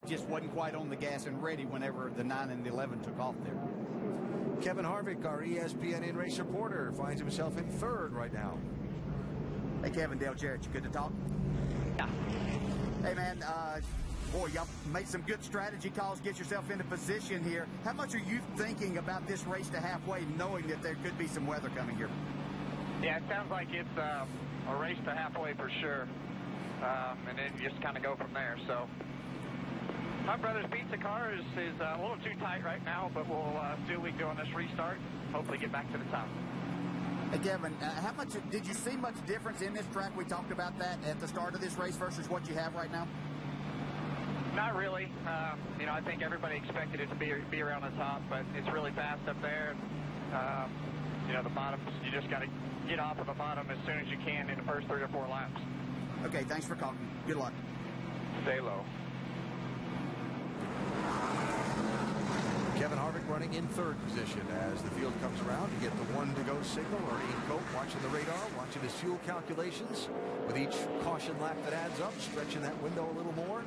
just wasn't quite on the gas and ready whenever the 9 and the 11 took off there. Kevin Harvick, our ESPN in-race reporter, finds himself in third right now. Hey, Kevin, Dale Jarrett, you good to talk? Yeah. Hey, man, boy, y'all made some good strategy calls, get yourself into position here. How much are you thinking about this race to halfway, knowing that there could be some weather coming here? Yeah, it sounds like it's a race to halfway for sure. And then you just kind of go from there. So my brother's pizza car is a little too tight right now, but we'll see what we can do on this restart. Hopefully get back to the top. Hey, Kevin, how much did you see much difference in this track? We talked about that at the start of this race versus what you have right now. Not really. I think everybody expected it to be around the top, but it's really fast up there. The bottoms, you just got to get off of the bottom as soon as you can in the first 3 or 4 laps. Okay, thanks for calling. Good luck. Stay low. Kevin Harvick running in third position as the field comes around to get the 1-to-go signal. Ernie Cope watching the radar, watching his fuel calculations. With each caution lap that adds up, stretching that window a little more.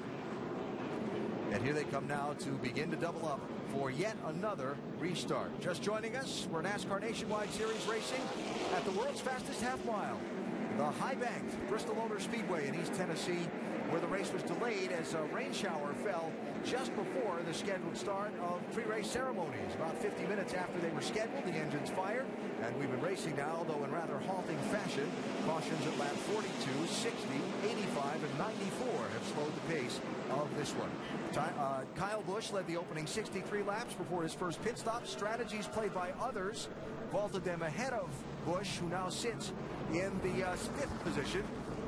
And here they come now to begin to double up for yet another restart. Just joining us, we're NASCAR Nationwide Series racing at the world's fastest half mile, the high-banked Bristol Motor Speedway in East Tennessee, where the race was delayed as a rain shower fell just before the scheduled start of pre-race ceremonies. About 50 minutes after they were scheduled, the engines fired, and we've been racing now, though in rather halting fashion. Cautions at lap 42, 60, 85, and 94 have slowed the pace of this one. Kyle Busch led the opening 63 laps before his first pit stop. Strategies played by others vaulted them ahead of Busch, who now sits in the 5th position.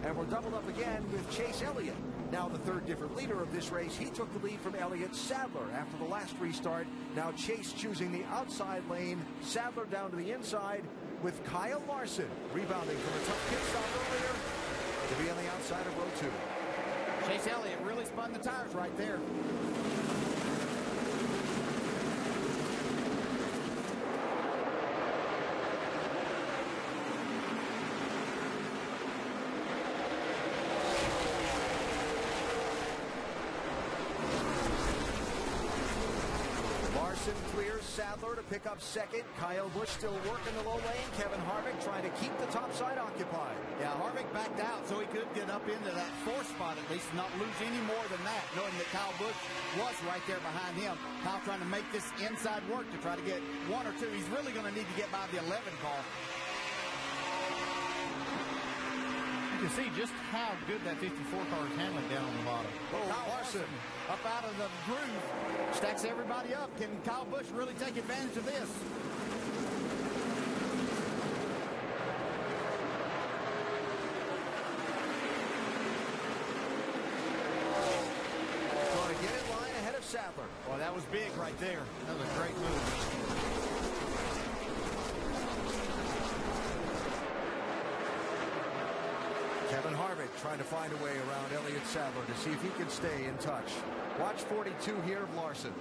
And we're doubled up again with Chase Elliott, now the third different leader of this race. He took the lead from Elliott Sadler after the last restart. Now Chase choosing the outside lane, Sadler down to the inside with Kyle Larson rebounding from a tough pit stop earlier to be on the outside of row 2. Chase Elliott really spun the tires right there. Clears Sadler to pick up second. Kyle Busch still working the low lane. Kevin Harvick trying to keep the top side occupied. Yeah, Harvick backed out so he could get up into that 4th spot at least, not lose any more than that, knowing that Kyle Busch was right there behind him. Kyle trying to make this inside work to try to get 1 or 2. He's really going to need to get by the 11 car. You can see just how good that 54 car is handling down on the bottom. Kyle Larson up out of the groove, stacks everybody up. Can Kyle Busch really take advantage of this? Going to get in line ahead of Sadler. Well, that was big right there. That was a great move. Kevin Harvick trying to find a way around Elliott Sadler to see if he can stay in touch. Watch 42 here of Larson.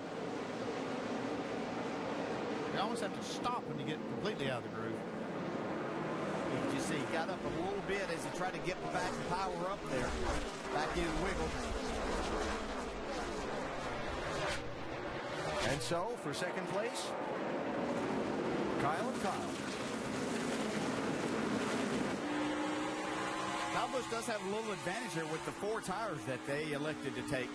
You almost have to stop when you get completely out of the groove. You see, he got up a little bit as he tried to get back and power up there. Back in and wiggle. And so, for second place, Kyle and Kyle. Kyle Busch does have a little advantage here with the 4 tires that they elected to take.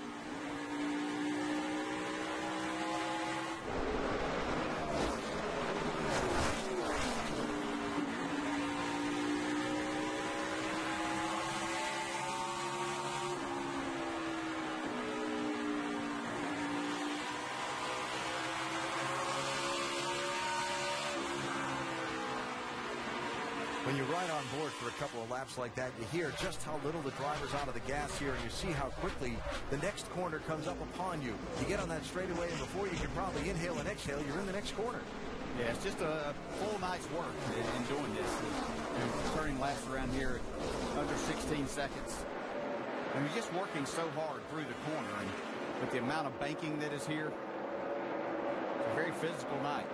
When you ride on board for a couple of laps like that, you hear just how little the driver's out of the gas here, and you see how quickly the next corner comes up upon you. You get on that straightaway, and before you can probably inhale and exhale, you're in the next corner. Yeah, it's just a full night's work in doing this. And turning laps around here under 16 seconds. And you're just working so hard through the corner, and with the amount of banking that is here, it's a very physical night.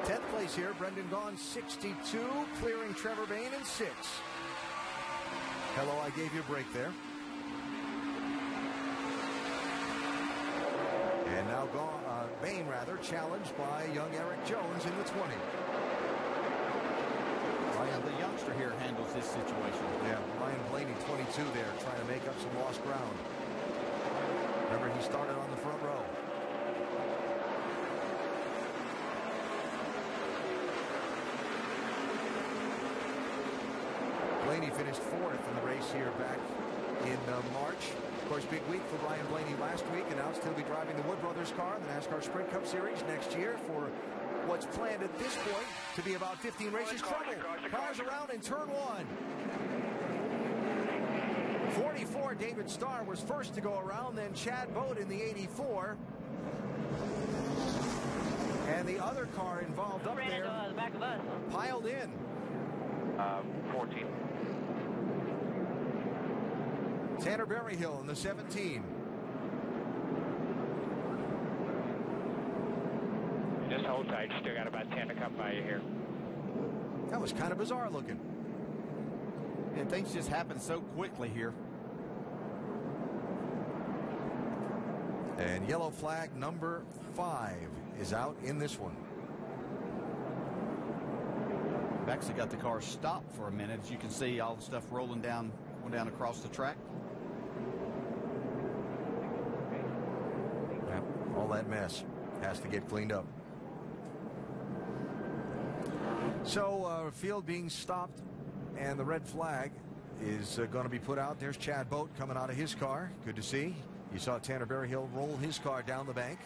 10th place here, Brendan Gaughan, 62, clearing Trevor Bayne in 6. Hello, I gave you a break there. And now Bain, challenged by young Eric Jones in the 20. Yeah, the youngster here handles this situation. Yeah, Ryan Blaney, 22 there, trying to make up some lost ground. Remember, he started on the front row. Blaney finished 4th in the race here back in March. Of course, big week for Ryan Blaney last week. Announced he'll be driving the Wood Brothers car in the NASCAR Sprint Cup Series next year for what's planned at this point to be about 15 races. Trouble. Cars around in turn 1. 44, David Starr was first to go around, then Chad Boat in the 84. And the other car involved up there the back of us. piled in. 14. Tanner Berryhill in the 17. Just hold tight. Still got about 10 to come by you here. That was kind of bizarre looking. And things just happen so quickly here. And yellow flag number 5 is out in this one. We've actually got the car stopped for a minute. As you can see, all the stuff rolling down across the track. Yeah, all that mess has to get cleaned up. So field being stopped and the red flag is going to be put out. There's Chad Boat coming out of his car. Good to see. You saw Tanner Berryhill roll his car down the bank.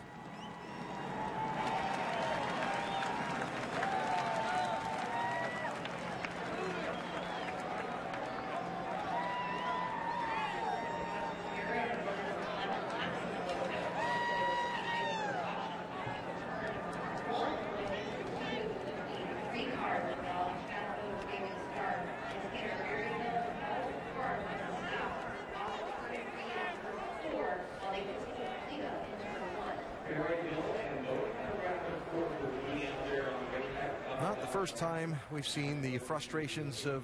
Not the first time we've seen the frustrations of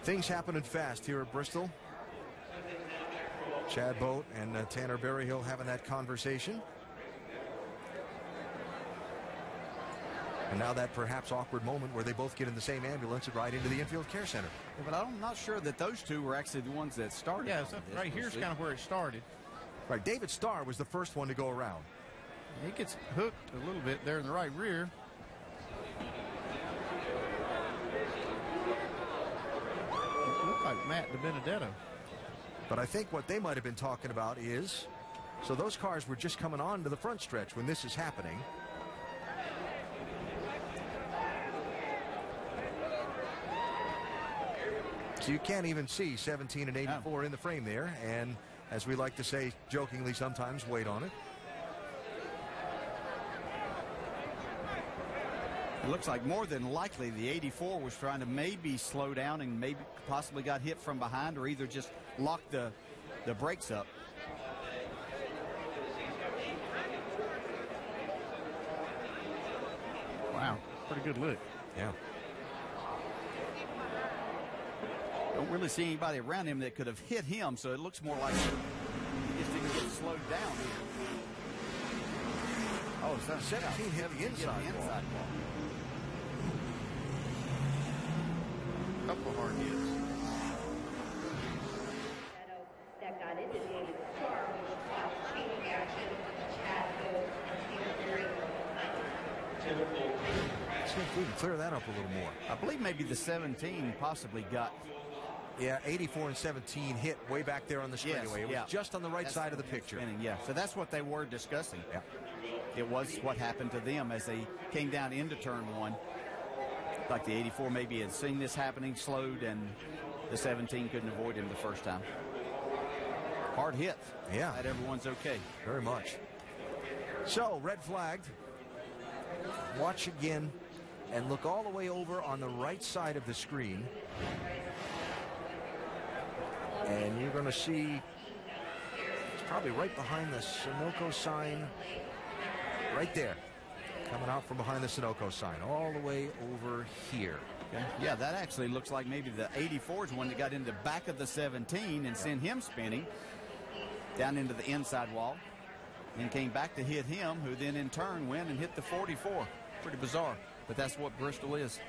things happening fast here at Bristol. Chad Boat and Tanner Berryhill having that conversation. And now that perhaps awkward moment where they both get in the same ambulance and ride into the infield care center. Yeah, but I'm not sure that those two were actually the ones that started. Yeah, so right here's kind of where it started. Right, David Starr was the first one to go around. He gets hooked a little bit there in the right rear. It looked like Matt DiBenedetto. But I think what they might have been talking about is, so those cars were just coming on to the front stretch when this is happening. So you can't even see 17 and 84 in the frame there. And as we like to say jokingly sometimes, wait on it. It looks like more than likely the 84 was trying to maybe slow down and maybe possibly got hit from behind or either just locked the brakes up. Wow, pretty good look. Yeah. Don't really see anybody around him that could have hit him, so it looks more like he just didn't get slowed down. Oh, it's 17 hit the inside wall. Couple of hard hits. That got into David Starr, which caused a chain reaction. Chad Boat and Tanner Berryhill. Let's see if we can clear that up a little more. I believe maybe the 17 possibly got. Yeah, 84 and 17 hit way back there on the straightaway. It was just on the right side of the picture. Yeah, so that's what they were discussing. Yeah. It was what happened to them as they came down into turn 1. Like the 84 maybe had seen this happening, slowed, and the 17 couldn't avoid him the first time. Hard hit. Yeah. Glad everyone's okay. Very much. So, red flagged. Watch again and look all the way over on the right side of the screen. And you're going to see it's probably right behind the Sunoco sign. Right there. Coming out from behind the Sunoco sign. All the way over here. Okay. Yeah, that actually looks like maybe the 84 is one that got in the back of the 17 and sent him spinning down into the inside wall. and came back to hit him, who then in turn went and hit the 44. Pretty bizarre, but that's what Bristol is.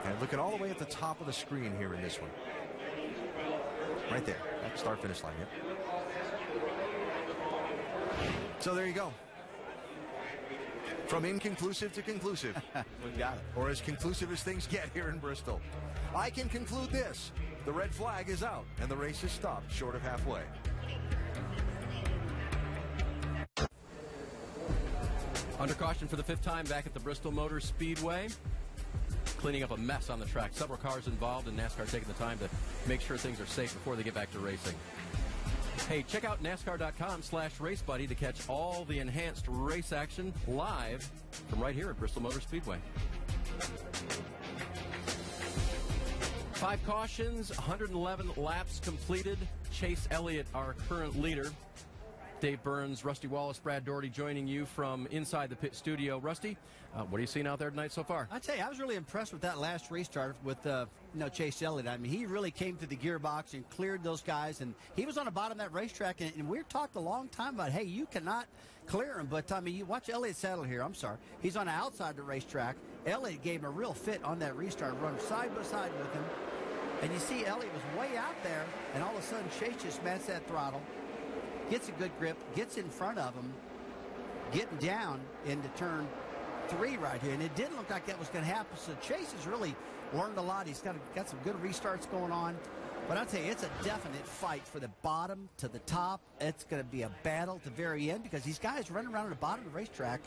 And looking all the way at the top of the screen here in this one. Right there. That's start-finish line, yep. So there you go. From inconclusive to conclusive. We've got it. Or as conclusive as things get here in Bristol. I can conclude this. The red flag is out, and the race is stopped short of halfway. Under caution for the 5th time back at the Bristol Motor Speedway. Cleaning up a mess on the track. Several cars involved, and NASCAR taking the time to make sure things are safe before they get back to racing. Hey, check out NASCAR.com/RaceBuddy to catch all the enhanced race action live from right here at Bristol Motor Speedway. 5 cautions, 111 laps completed. Chase Elliott, our current leader. Dave Burns, Rusty Wallace, Brad Doherty joining you from inside the pit studio. Rusty, what are you seeing out there tonight so far? I tell you, I was really impressed with that last restart with Chase Elliott. I mean, he really came to the gearbox and cleared those guys, and he was on the bottom of that racetrack, and we talked a long time about, hey, you cannot clear him. But, I mean, you watch Elliott saddle here. I'm sorry. He's on the outside of the racetrack. Elliott gave him a real fit on that restart, run side by side with him. And you see Elliott was way out there, and all of a sudden Chase just mats that throttle, gets a good grip, gets in front of him, getting down into turn 3 right here. And it didn't look like that was going to happen. So Chase has really learned a lot. He's got some good restarts going on. But I'll tell you, it's a definite fight for the bottom to the top. It's going to be a battle at the very end because these guys running around at the bottom of the racetrack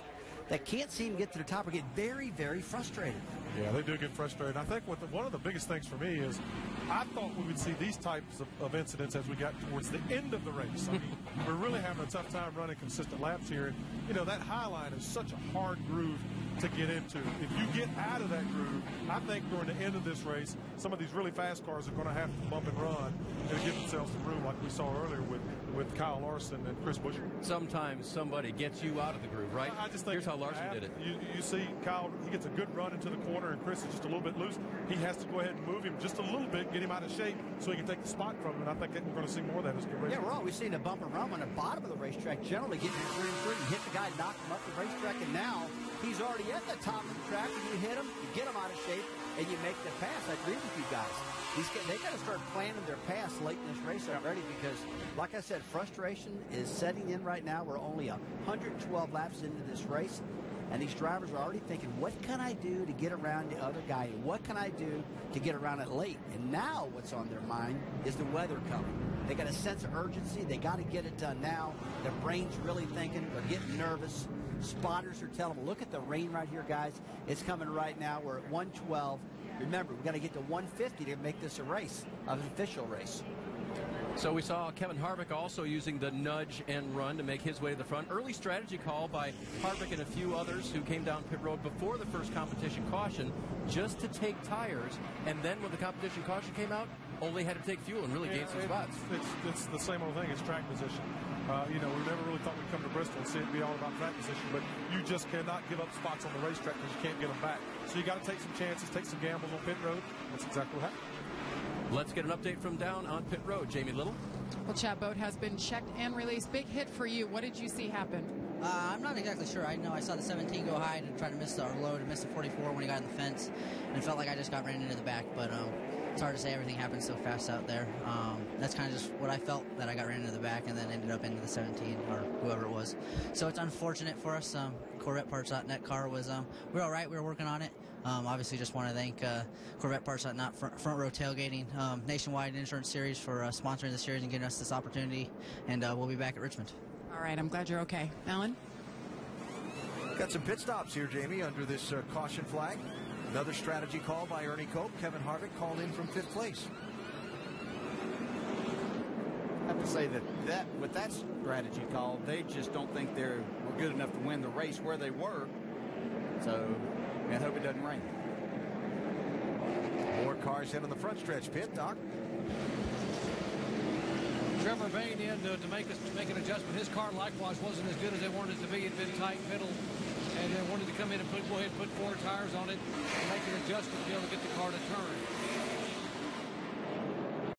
that can't seem to get to the top are getting very, very frustrated. Yeah, they do get frustrated. I think one of the biggest things for me is I thought we would see these types of incidents as we got towards the end of the race. I mean, we're really having a tough time running consistent laps here. And, you know, that high line is such a hard groove to get into. If you get out of that groove, I think during the end of this race, some of these really fast cars are going to have to bump and run and give themselves some room like we saw earlier with Kyle Larson and Chris Buescher. Sometimes somebody gets you out of the groove, right? I just think here's how Larson did it. You see Kyle, he gets a good run into the corner, and Chris is just a little bit loose. He has to go ahead and move him just a little bit, get him out of shape so he can take the spot from him, and I think that we're going to see more of that as the race. Yeah, we're always seeing a bump and run on the bottom of the racetrack, generally getting through and hit the guy, knock him up the racetrack, and now he's already at the top of the track, and you hit him, you get him out of shape, and you make the pass. I agree with you guys. They got to start planning their pass late in this race already because, like I said, frustration is setting in right now. We're only 112 laps into this race, and these drivers are already thinking, what can I do to get around the other guy? What can I do to get around it late? And now what's on their mind is the weather coming. They got a sense of urgency. They got to get it done now. Their brain's really thinking. They're getting nervous. Spotters are telling them, look at the rain right here, guys. It's coming right now. We're at 112. Remember, we've got to get to 150 to make this a race, an official race. So we saw Kevin Harvick also using the nudge and run to make his way to the front. Early strategy call by Harvick and a few others who came down pit road before the first competition caution just to take tires. And then when the competition caution came out, only had to take fuel and really gain some spots. It's the same old thing. It's track position. You know, we never really thought we'd come to Bristol and see it be all about track position, but you just cannot give up spots on the racetrack because you can't get them back. So you got to take some chances, take some gambles on pit road. That's exactly what happened. Let's get an update from down on pit road. Jamie Little. Well, Chad Boat has been checked and released. Big hit for you. What did you see happen? I'm not exactly sure. I know I saw the 17 go high and try to miss the load and miss the 44 when he got in the fence, and it felt like I just got ran into the back, but it's hard to say. Everything happened so fast out there. That's kind of just what I felt, that I got ran into the back and then ended up into the 17 or whoever it was. So it's unfortunate for us. CorvetteParts.net car was, we were all right. We were working on it. Obviously just want to thank CorvetteParts.net, front row tailgating, Nationwide Insurance Series for sponsoring the series and giving us this opportunity. And we'll be back at Richmond. All right. I'm glad you're okay. Alan? Got some pit stops here, Jamie, under this caution flag. Another strategy call by Ernie Cope. Kevin Harvick called in from 5th place. I have to say that with that strategy call, they just don't think were good enough to win the race where they were. So I hope it doesn't rain. More cars in on the front stretch pit, Doc. Trevor Bayne in to make an adjustment. His car likewise wasn't as good as they wanted it to be. It had been tight middle, and they wanted to come in and go ahead and put 4 tires on it and make an adjustment to be able to get the car to turn.